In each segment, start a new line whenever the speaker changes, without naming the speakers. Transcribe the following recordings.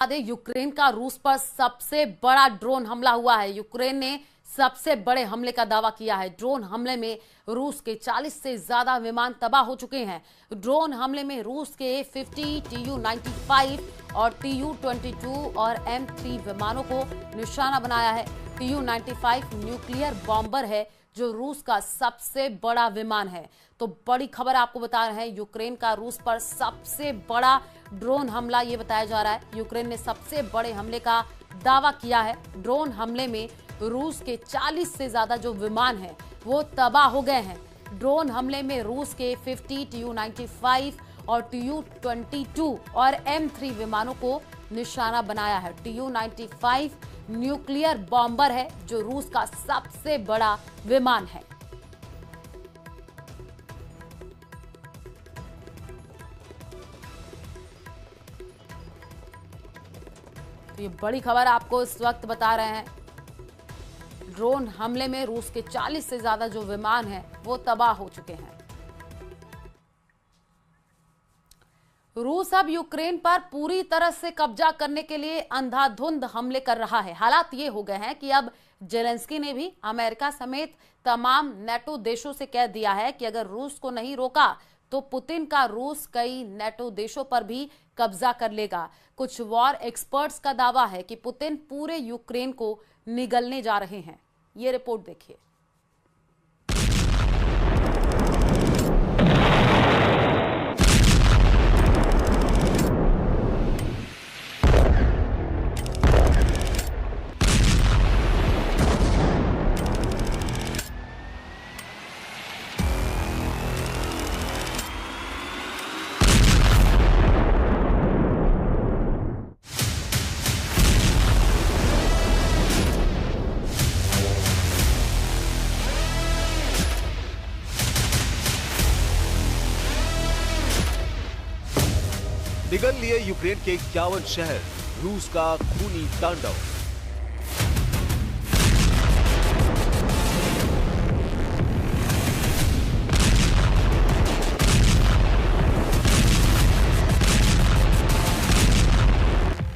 Ukraine का रूस पर सबसे बड़ा ड्रोन हमला हुआ है। यूक्रेन ने सबसे बड़े हमले का दावा किया है। ड्रोन हमले में रूस के 40 से ज्यादा विमान तबाह हो चुके हैं। ड्रोन हमले में रूस के 50 Tu-95 और Tu-22 और M3 विमानों को निशाना बनाया है। Tu-95 न्यूक्लियर बॉम्बर है जो रूस का सबसे बड़ा विमान है। तो बड़ी खबर आपको बता रहे हैं, यूक्रेन का रूस पर सबसे बड़ा ड्रोन हमला ये बताया जा रहा है। यूक्रेन ने सबसे बड़े हमले का दावा किया है। ड्रोन हमले में रूस के 40 से ज्यादा जो विमान हैं वो तबाह हो गए हैं। ड्रोन हमले में रूस के 50 Tu-95 और Tu-22 और M3 विमानों को निशाना बनाया है। Tu-95 न्यूक्लियर बॉम्बर है जो रूस का सबसे बड़ा विमान है। तो ये बड़ी खबर आपको इस वक्त बता रहे हैं। ड्रोन हमले में रूस के 40 से ज्यादा जो विमान हैं वो तबाह हो चुके हैं। रूस अब यूक्रेन पर पूरी तरह से कब्जा करने के लिए अंधाधुंध हमले कर रहा है। हालात ये हो गए हैं कि अब जेलेंस्की ने भी अमेरिका समेत तमाम नेटो देशों से कह दिया है कि अगर रूस को नहीं रोका तो पुतिन का रूस कई नेटो देशों पर भी कब्जा कर लेगा। कुछ वॉर एक्सपर्ट्स का दावा है कि पुतिन पूरे यूक्रेन को निगलने जा रहे हैं। ये रिपोर्ट देखिए।
निगल लिए यूक्रेन के 51 शहर, रूस का खूनी तांडव।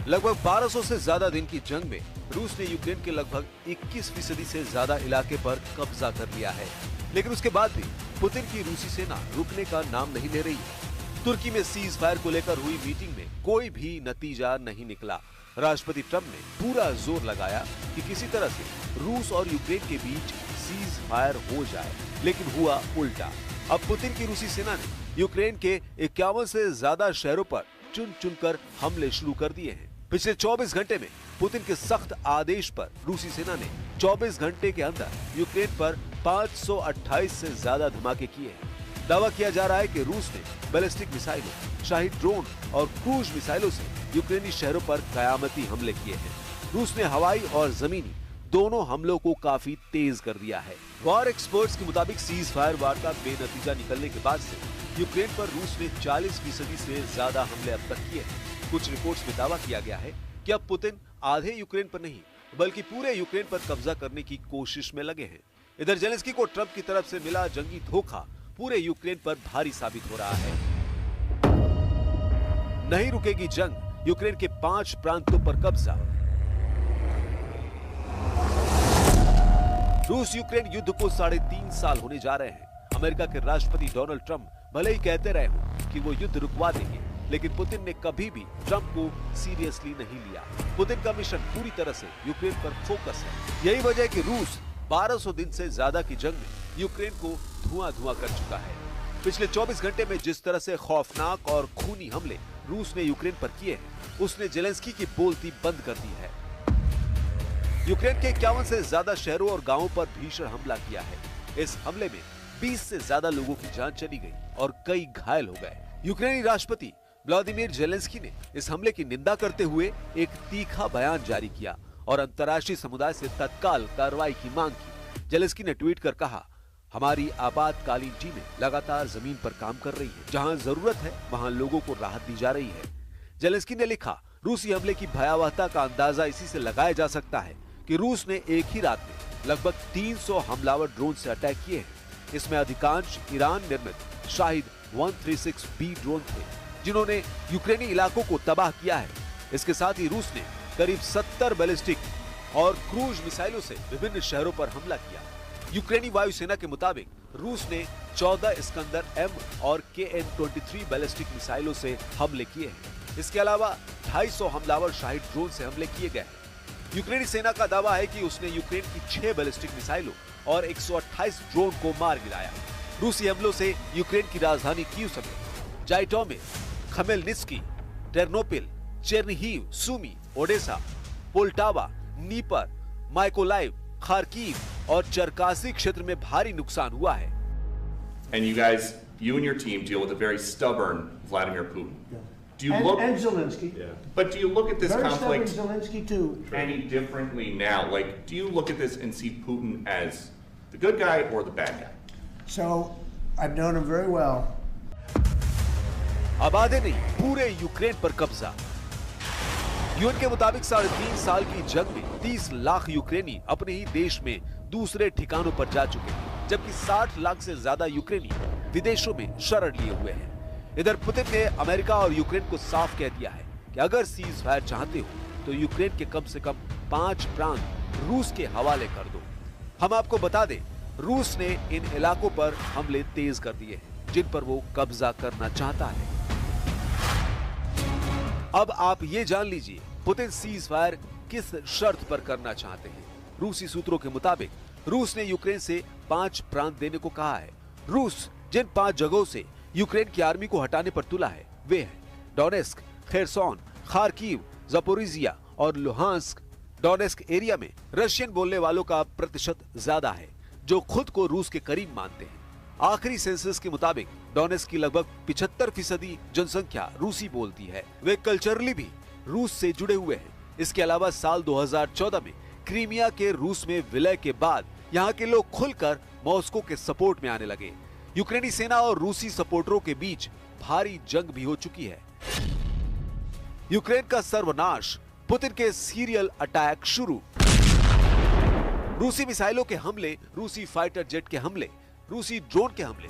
लगभग 1200 से ज्यादा दिन की जंग में रूस ने यूक्रेन के लगभग 21% से ज्यादा इलाके पर कब्जा कर लिया है। लेकिन उसके बाद भी पुतिन की रूसी सेना रुकने का नाम नहीं ले रही है। तुर्की में सीज फायर को लेकर हुई मीटिंग में कोई भी नतीजा नहीं निकला। राष्ट्रपति ट्रंप ने पूरा जोर लगाया कि किसी तरह से रूस और यूक्रेन के बीच सीज फायर हो जाए, लेकिन हुआ उल्टा। अब पुतिन की रूसी सेना ने यूक्रेन के 51 से ज्यादा शहरों पर चुन चुनकर हमले शुरू कर दिए हैं। पिछले 24 घंटे में पुतिन के सख्त आदेश पर रूसी सेना ने 24 घंटे के अंदर यूक्रेन पर 528 से ज्यादा धमाके किए हैं। दावा किया जा रहा है कि रूस ने बैलिस्टिक मिसाइलों, शाही ड्रोन और क्रूज मिसाइलों से यूक्रेनी शहरों पर कयामती हमले किए हैं। रूस ने हवाई और जमीनी दोनों हमलों को काफी तेज कर दिया है। वॉर एक्सपर्ट्स के मुताबिक सीज फायर वार्ता बेनतीजा निकलने के बाद से यूक्रेन पर रूस ने 40% से ज्यादा हमले अब तक किए हैं। कुछ रिपोर्ट्स में दावा किया गया है कि अब पुतिन आधे यूक्रेन पर नहीं बल्कि पूरे यूक्रेन पर कब्जा करने की कोशिश में लगे हैं। इधर जेलेंस्की को ट्रंप की तरफ से मिला जंगी धोखा पूरे यूक्रेन पर भारी साबित हो रहा है। नहीं रुकेगी जंग, यूक्रेन के 5 प्रांतों पर कब्जा। रूस यूक्रेन युद्ध को 3.5 साल होने जा रहे हैं। अमेरिका के राष्ट्रपति डोनाल्ड ट्रंप भले ही कहते रहे हों कि वो युद्ध रुकवा देंगे, लेकिन पुतिन ने कभी भी ट्रंप को सीरियसली नहीं लिया। पुतिन का मिशन पूरी तरह से यूक्रेन पर फोकस है। यही वजह है कि रूस 1200 दिन से ज्यादा की जंग में यूक्रेन को धुआं कर चुका है। पिछले 24 घंटे में जिस तरह से खौफनाक और खूनी हमले रूस ने यूक्रेन पर किए हैं, उसने जेलेंस्की की बोलती बंद कर दी है। यूक्रेन के 51 से ज्यादा शहरों और गांवों पर भीषण हमला किया है। इस हमले में 20 से ज्यादा लोगों की जान चली गई और कई घायल हो गए। यूक्रेनी राष्ट्रपति व्लादिमीर जेलेंस्की ने इस हमले की निंदा करते हुए एक तीखा बयान जारी किया और अंतर्राष्ट्रीय समुदाय से तत्काल कार्रवाई की मांग की। जेलेंस्की ने ट्वीट कर कहा, हमारी आपातकालीन टीमें लगातार जमीन पर काम कर रही है। जहां जरूरत है वहां लोगों को राहत दी जा रही है। जेलेंस्की ने लिखा, रूसी हमले की भयावहता का अंदाजा इसी से लगाया जा सकता है कि रूस ने एक ही रात में लगभग 300 हमलावर ड्रोन से अटैक किए हैं। इसमें अधिकांश ईरान निर्मित शाहिद 136B ड्रोन थे, जिन्होंने यूक्रेनी इलाकों को तबाह किया है। इसके साथ ही रूस ने करीब 70 बैलिस्टिक और क्रूज मिसाइलों से विभिन्न शहरों पर हमला किया। यूक्रेनी वायुसेना के मुताबिक रूस ने 14 इस्कंदर M और KN-23 बैलिस्टिक मिसाइलों से हमले किए हैं। इसके अलावा 250 हमलावर शाहिद ड्रोन से हमले किए गए हैं। यूक्रेनी सेना का दावा है कि उसने यूक्रेन की 6 बैलिस्टिक मिसाइलों और 128 ड्रोन को मार गिराया। रूसी हमलों से यूक्रेन की राजधानी कीव समेत Zhytomyr, Khmelnytskyi, Ternopil, Chernihiv, Sumy, Odesa, Poltava, Dnipro, Mykolaiv, Kharkiv और चरकासी क्षेत्र में भारी नुकसान हुआ है।
And you guys, you and your team deal with a very stubborn Vladimir Putin.
Yeah.
Do you look?
And Zelensky.
Yeah. But do you look at this
Very
conflict
stubborn Zelensky too.
any differently now? Like, do you look at this and see Putin as the good guy or the bad guy?
So I've known him very well.
आबादी नहीं, पूरे Ukraine पर कब्जा। UN के मुताबिक 3.5 साल की जंग में 30 लाख यूक्रेनी अपने ही देश में दूसरे ठिकानों पर जा चुके हैं, जबकि 60 लाख से ज्यादा यूक्रेनी विदेशों में शरण लिए हुए हैं। इधर पुतिन ने अमेरिका और यूक्रेन को साफ कह दिया है कि अगर सीज फायर चाहते हो तो यूक्रेन के कम से कम 5 प्रांत रूस के हवाले कर दो। हम आपको बता दें, रूस ने इन इलाकों पर हमले तेज कर दिए हैं जिन पर वो कब्जा करना चाहता है। अब आप ये जान लीजिए पुतिन सीज फायर किस शर्त पर करना चाहते हैं। रूसी सूत्रों के मुताबिक रूस ने यूक्रेन से 5 प्रांत देने को कहा है। रूस जिन 5 जगहों से यूक्रेन की आर्मी को हटाने पर तुला है वे हैं डोनेस्क, खेरसोन, खार्किव, ज़पोरिजिया और लुहांस्क। डोनेस्क एरिया में रशियन बोलने वालों का प्रतिशत ज्यादा है, जो खुद को रूस के करीब मानते हैं। आखिरी सेंसस के मुताबिक डोनेस्क की लगभग 75% जनसंख्या रूसी बोलती है। वे कल्चरली भी रूस से जुड़े हुए हैं। इसके अलावा साल 2014 में क्रीमिया के रूस में विलय के बाद यहाँ के लोग खुलकर मॉस्को के सपोर्ट में आने लगे। यूक्रेनी सेना और रूसी सपोर्टरों के बीच भारी जंग भी हो चुकी है। यूक्रेन का सर्वनाश, पुतिन के सीरियल अटैक शुरू। रूसी मिसाइलों के हमले, रूसी फाइटर जेट के हमले, रूसी ड्रोन के हमले,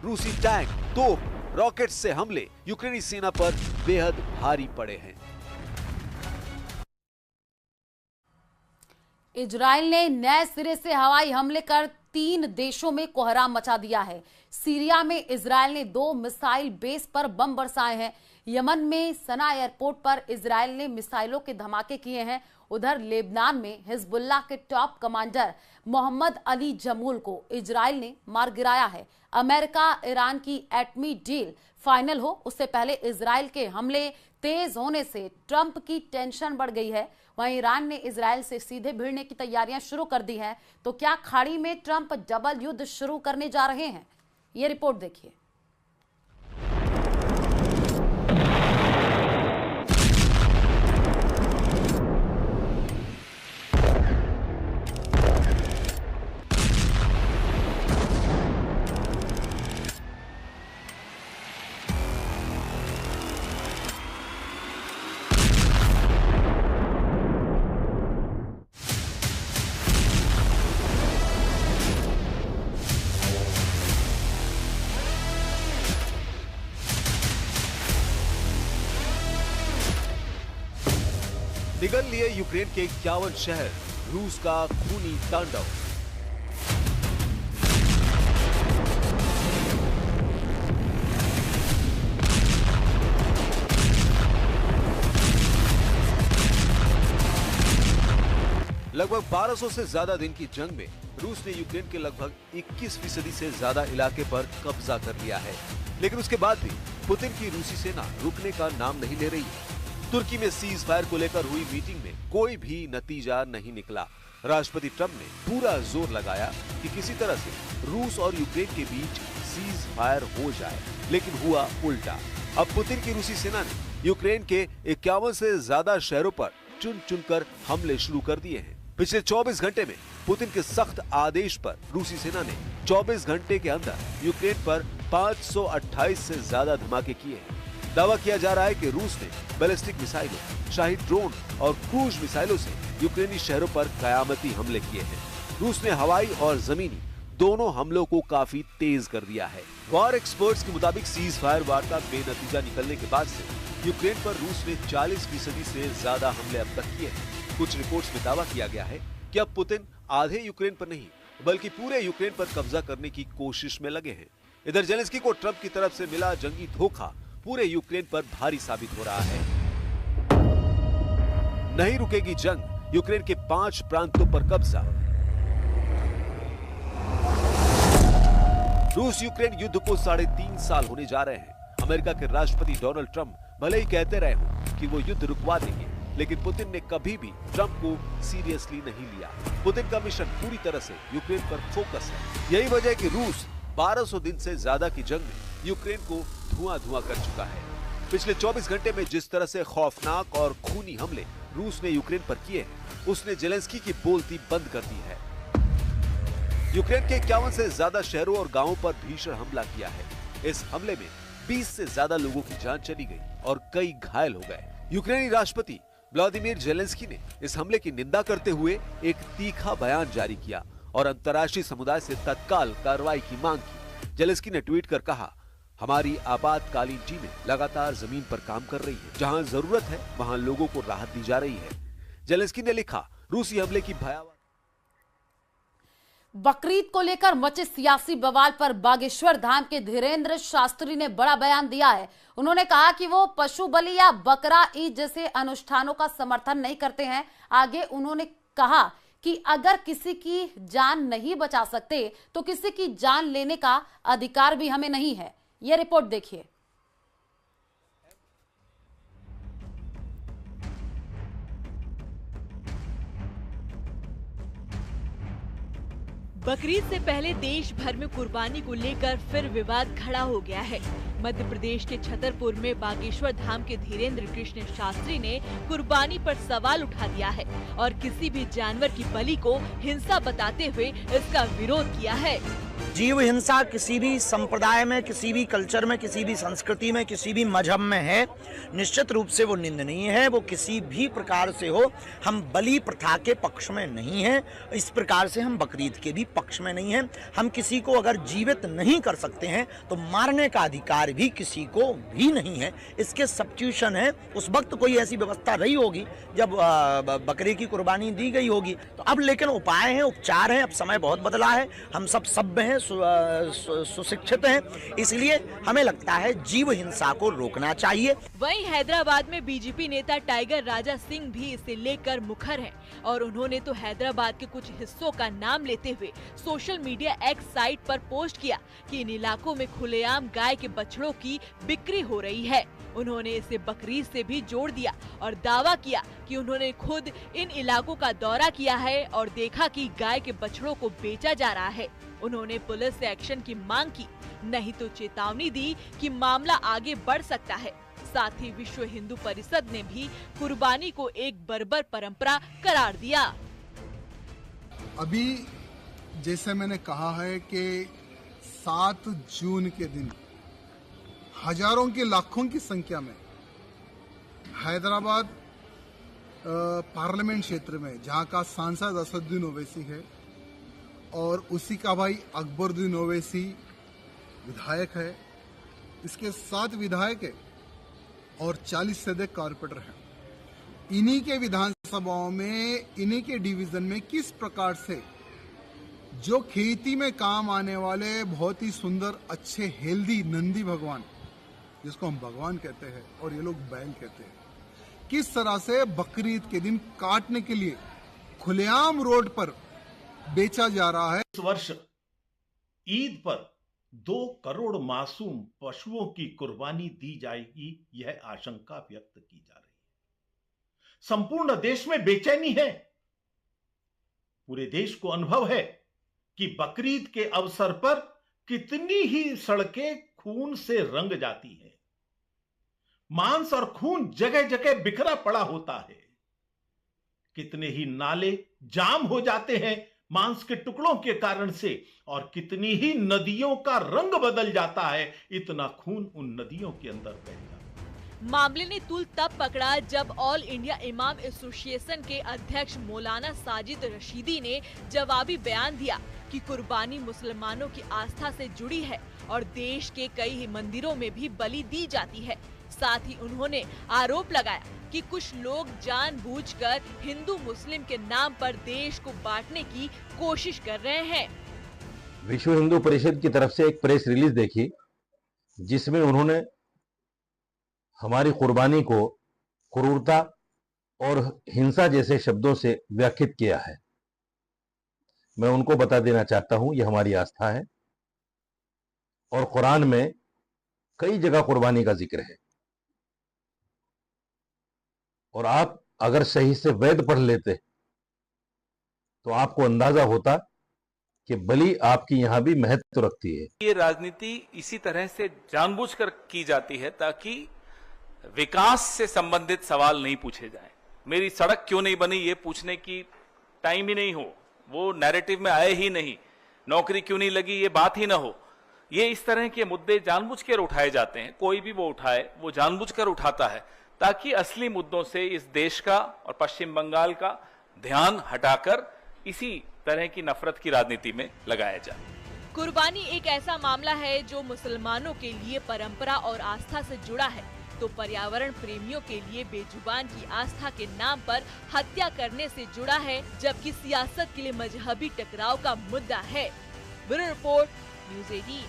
रूसी टैंक, तोप, रॉकेट से हमले यूक्रेनी सेना पर बेहद भारी पड़े हैं।
इजराइल ने नए सिरे से हवाई हमले कर 3 देशों में कोहराम मचा दिया है। सीरिया में इजराइल ने 2 मिसाइल बेस पर बम बरसाए हैं। यमन में सना एयरपोर्ट पर इजराइल ने मिसाइलों के धमाके किए हैं। उधर लेबनान में हिजबुल्लाह के टॉप कमांडर मोहम्मद अली जमूल को इजराइल ने मार गिराया है। अमेरिका ईरान की एटमी डील फाइनल हो उससे पहले इजराइल के हमले तेज होने से ट्रंप की टेंशन बढ़ गई है। वहीं ईरान ने इजराइल से सीधे भिड़ने की तैयारियां शुरू कर दी हैं। तो क्या खाड़ी में ट्रंप डबल युद्ध शुरू करने जा रहे हैं? ये रिपोर्ट देखिए।
निगल लिए यूक्रेन के 51 शहर, रूस का खूनी तांडव। लगभग 1200 से ज्यादा दिन की जंग में रूस ने यूक्रेन के लगभग 21% से ज्यादा इलाके पर कब्जा कर लिया है। लेकिन उसके बाद भी पुतिन की रूसी सेना रुकने का नाम नहीं ले रही है। तुर्की में सीज फायर को लेकर हुई मीटिंग में कोई भी नतीजा नहीं निकला। राष्ट्रपति ट्रंप ने पूरा जोर लगाया कि किसी तरह से रूस और यूक्रेन के बीच सीज फायर हो जाए, लेकिन हुआ उल्टा। अब पुतिन की रूसी सेना ने यूक्रेन के 51 से ज्यादा शहरों पर चुन चुनकर हमले शुरू कर दिए हैं। पिछले 24 घंटे में पुतिन के सख्त आदेश पर रूसी सेना ने 24 घंटे के अंदर यूक्रेन पर 528 से ज्यादा धमाके किए हैं। दावा किया जा रहा है कि रूस ने बैलिस्टिक मिसाइलों, शाही ड्रोन और क्रूज मिसाइलों से यूक्रेनी शहरों पर कयामती हमले किए हैं। रूस ने हवाई और जमीनी दोनों हमलों को काफी तेज कर दिया है। वॉर एक्सपर्ट्स के मुताबिक सीज फायर वार्ता बेनतीजा निकलने के बाद से यूक्रेन पर रूस ने 40% से ज्यादा हमले अब तक किए हैं। कुछ रिपोर्ट्स में दावा किया गया है कि अब पुतिन आधे यूक्रेन पर नहीं बल्कि पूरे यूक्रेन पर कब्जा करने की कोशिश में लगे हैं। इधर जेलेंस्की को ट्रंप की तरफ से मिला जंगी धोखा पूरे यूक्रेन पर भारी साबित हो रहा है। नहीं रुकेगी जंग, यूक्रेन के 5 प्रांतों पर कब्जा। रूस यूक्रेन युद्ध को 3.5 साल होने जा रहे हैं। अमेरिका के राष्ट्रपति डोनाल्ड ट्रंप भले ही कहते रहे हों कि वो युद्ध रुकवा देंगे, लेकिन पुतिन ने कभी भी ट्रंप को सीरियसली नहीं लिया। पुतिन का मिशन पूरी तरह से यूक्रेन पर फोकस है। यही वजह है कि रूस 1200 दिन से ज्यादा की जंग में यूक्रेन को धुआं कर चुका है। पिछले 24 घंटे में जिस तरह से खौफनाक और खूनी हमले रूस ने यूक्रेन पर किए हैं, उसने जेलेंस्की की बोलती बंद कर दी है। यूक्रेन के 51 से ज्यादा शहरों और गांवों पर भीषण हमला किया है। इस हमले में 20 से ज्यादा लोगों की जान चली गई और कई घायल हो गए। यूक्रेनी राष्ट्रपति व्लादिमीर जेलेंस्की ने इस हमले की निंदा करते हुए एक तीखा बयान जारी किया और अंतर्राष्ट्रीय समुदाय से तत्काल कार्रवाई की मांग की। जेलेंस्की ने ट्वीट कर कहा, हमारी आपातकालीन टीमें लगातार जमीन पर काम कर रही है। जहां जरूरत है वहां लोगों को राहत दी जा रही है। जेलेंस्की ने लिखा, रूसी हमले की भयावह।
बकरीद को लेकर मचे सियासी बवाल पर बागेश्वर धाम के धीरेन्द्र शास्त्री ने बड़ा बयान दिया है। उन्होंने कहा कि वो पशु बलि या बकरा ईद जैसे अनुष्ठानों का समर्थन नहीं करते हैं। आगे उन्होंने कहा कि अगर किसी की जान नहीं बचा सकते तो किसी की जान लेने का अधिकार भी हमें नहीं है। ये रिपोर्ट देखिए।
बकरीद से पहले देश भर में कुर्बानी को लेकर फिर विवाद खड़ा हो गया है। मध्य प्रदेश के छतरपुर में बागेश्वर धाम के धीरेन्द्र कृष्ण शास्त्री ने कुर्बानी पर सवाल उठा दिया है और किसी भी जानवर की बलि को हिंसा बताते हुए इसका विरोध किया है।
जीव हिंसा किसी भी संप्रदाय में, किसी भी कल्चर में, किसी भी संस्कृति में, किसी भी मजहब में है, निश्चित रूप से वो निंदनीय है। वो किसी भी प्रकार से हो, हम बलि प्रथा के पक्ष में नहीं हैं। इस प्रकार से हम बकरीद के भी पक्ष में नहीं हैं। हम किसी को अगर जीवित नहीं कर सकते हैं तो मारने का अधिकार भी किसी को भी नहीं है। इसके सब्स्टिट्यूशन है, उस वक्त कोई ऐसी व्यवस्था रही होगी जब बकरे की कुर्बानी दी गई होगी। तो अब लेकिन उपाय हैं, उपचार हैं। अब समय बहुत बदला है, हम सब सभ्य हैं, सुशिक्षित हैं, इसलिए हमें लगता है जीव हिंसा को रोकना चाहिए।
वहीं हैदराबाद में बीजेपी नेता टाइगर राजा सिंह भी इसे लेकर मुखर हैं और उन्होंने तो हैदराबाद के कुछ हिस्सों का नाम लेते हुए सोशल मीडिया एक्स साइट पर पोस्ट किया कि इन इलाकों में खुलेआम गाय के बछड़ों की बिक्री हो रही है। उन्होंने इसे बकरीद से भी जोड़ दिया और दावा किया कि उन्होंने खुद इन इलाकों का दौरा किया है और देखा कि गाय के बछड़ों को बेचा जा रहा है। उन्होंने पुलिस से एक्शन की मांग की, नहीं तो चेतावनी दी कि मामला आगे बढ़ सकता है। साथ ही विश्व हिंदू परिषद ने भी कुर्बानी को एक बर्बर परंपरा करार दिया।
अभी जैसे मैंने कहा है कि 7 जून के दिन हजारों की लाखों की संख्या में हैदराबाद पार्लियामेंट क्षेत्र में, जहां का सांसद असदुद्दीन ओवैसी है और उसी का भाई अकबरुद्दीन ओवैसी विधायक है, इसके 7 विधायक है और 40 से अधिक कारपोरेटर हैं। इन्हीं के विधानसभाओं में, इन्हीं के डिवीजन में किस प्रकार से जो खेती में काम आने वाले बहुत ही सुंदर, अच्छे, हेल्दी नंदी भगवान, जिसको हम भगवान कहते हैं और ये लोग बैल कहते हैं, किस तरह से बकरीद के दिन काटने के लिए खुलेआम रोड पर बेचा जा रहा है।
इस वर्ष ईद पर 2 करोड़ मासूम पशुओं की कुर्बानी दी जाएगी, यह आशंका व्यक्त की जा रही है। संपूर्ण देश में बेचैनी है। पूरे देश को अनुभव है कि बकरीद के अवसर पर कितनी ही सड़कें खून से रंग जाती हैं। मांस और खून जगह जगह बिखरा पड़ा होता है। कितने ही नाले जाम हो जाते हैं मांस के टुकड़ों के कारण से और कितनी ही नदियों का रंग बदल जाता है, इतना खून उन नदियों के अंदर बह जाता है।
मामले ने तूल तब पकड़ा जब ऑल इंडिया इमाम एसोसिएशन के अध्यक्ष मौलाना साजिद रशीदी ने जवाबी बयान दिया कि कुर्बानी मुसलमानों की आस्था से जुड़ी है और देश के कई मंदिरों में भी बलि दी जाती है। साथ ही उन्होंने आरोप लगाया कि कुछ लोग जानबूझकर हिंदू मुस्लिम के नाम पर देश को बांटने की कोशिश कर रहे हैं।
विश्व हिंदू परिषद की तरफ से एक प्रेस रिलीज देखी जिसमें उन्होंने हमारी कुर्बानी को क्रूरता और हिंसा जैसे शब्दों से व्याख्यात किया है। मैं उनको बता देना चाहता हूं, यह हमारी आस्था है और कुरान में कई जगह कुर्बानी का जिक्र है और आप अगर सही से वेद पढ़ लेते तो आपको अंदाजा होता कि बलि आपकी यहां भी महत्व रखती है।
ये राजनीति इसी तरह से जानबूझकर की जाती है ताकि विकास से संबंधित सवाल नहीं पूछे जाएं। मेरी सड़क क्यों नहीं बनी ये पूछने की टाइम ही नहीं हो, वो नैरेटिव में आए ही नहीं। नौकरी क्यों नहीं लगी ये बात ही ना हो। ये इस तरह के मुद्दे जानबूझकर उठाए जाते हैं। कोई भी वो उठाए, वो जानबूझकर उठाता है ताकि असली मुद्दों से इस देश का और पश्चिम बंगाल का ध्यान हटाकर इसी तरह की नफरत की राजनीति में लगाया जाए।
कुर्बानी एक ऐसा मामला है जो मुसलमानों के लिए परंपरा और आस्था से जुड़ा है, तो पर्यावरण प्रेमियों के लिए बेजुबान की आस्था के नाम पर हत्या करने से जुड़ा है, जबकि सियासत के लिए मजहबी टकराव का मुद्दा है। Bureau report, news 18।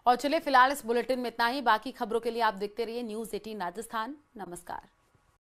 और चलिए फिलहाल इस बुलेटिन में इतना ही। बाकी खबरों के लिए आप देखते रहिए न्यूज़ 18 राजस्थान। नमस्कार।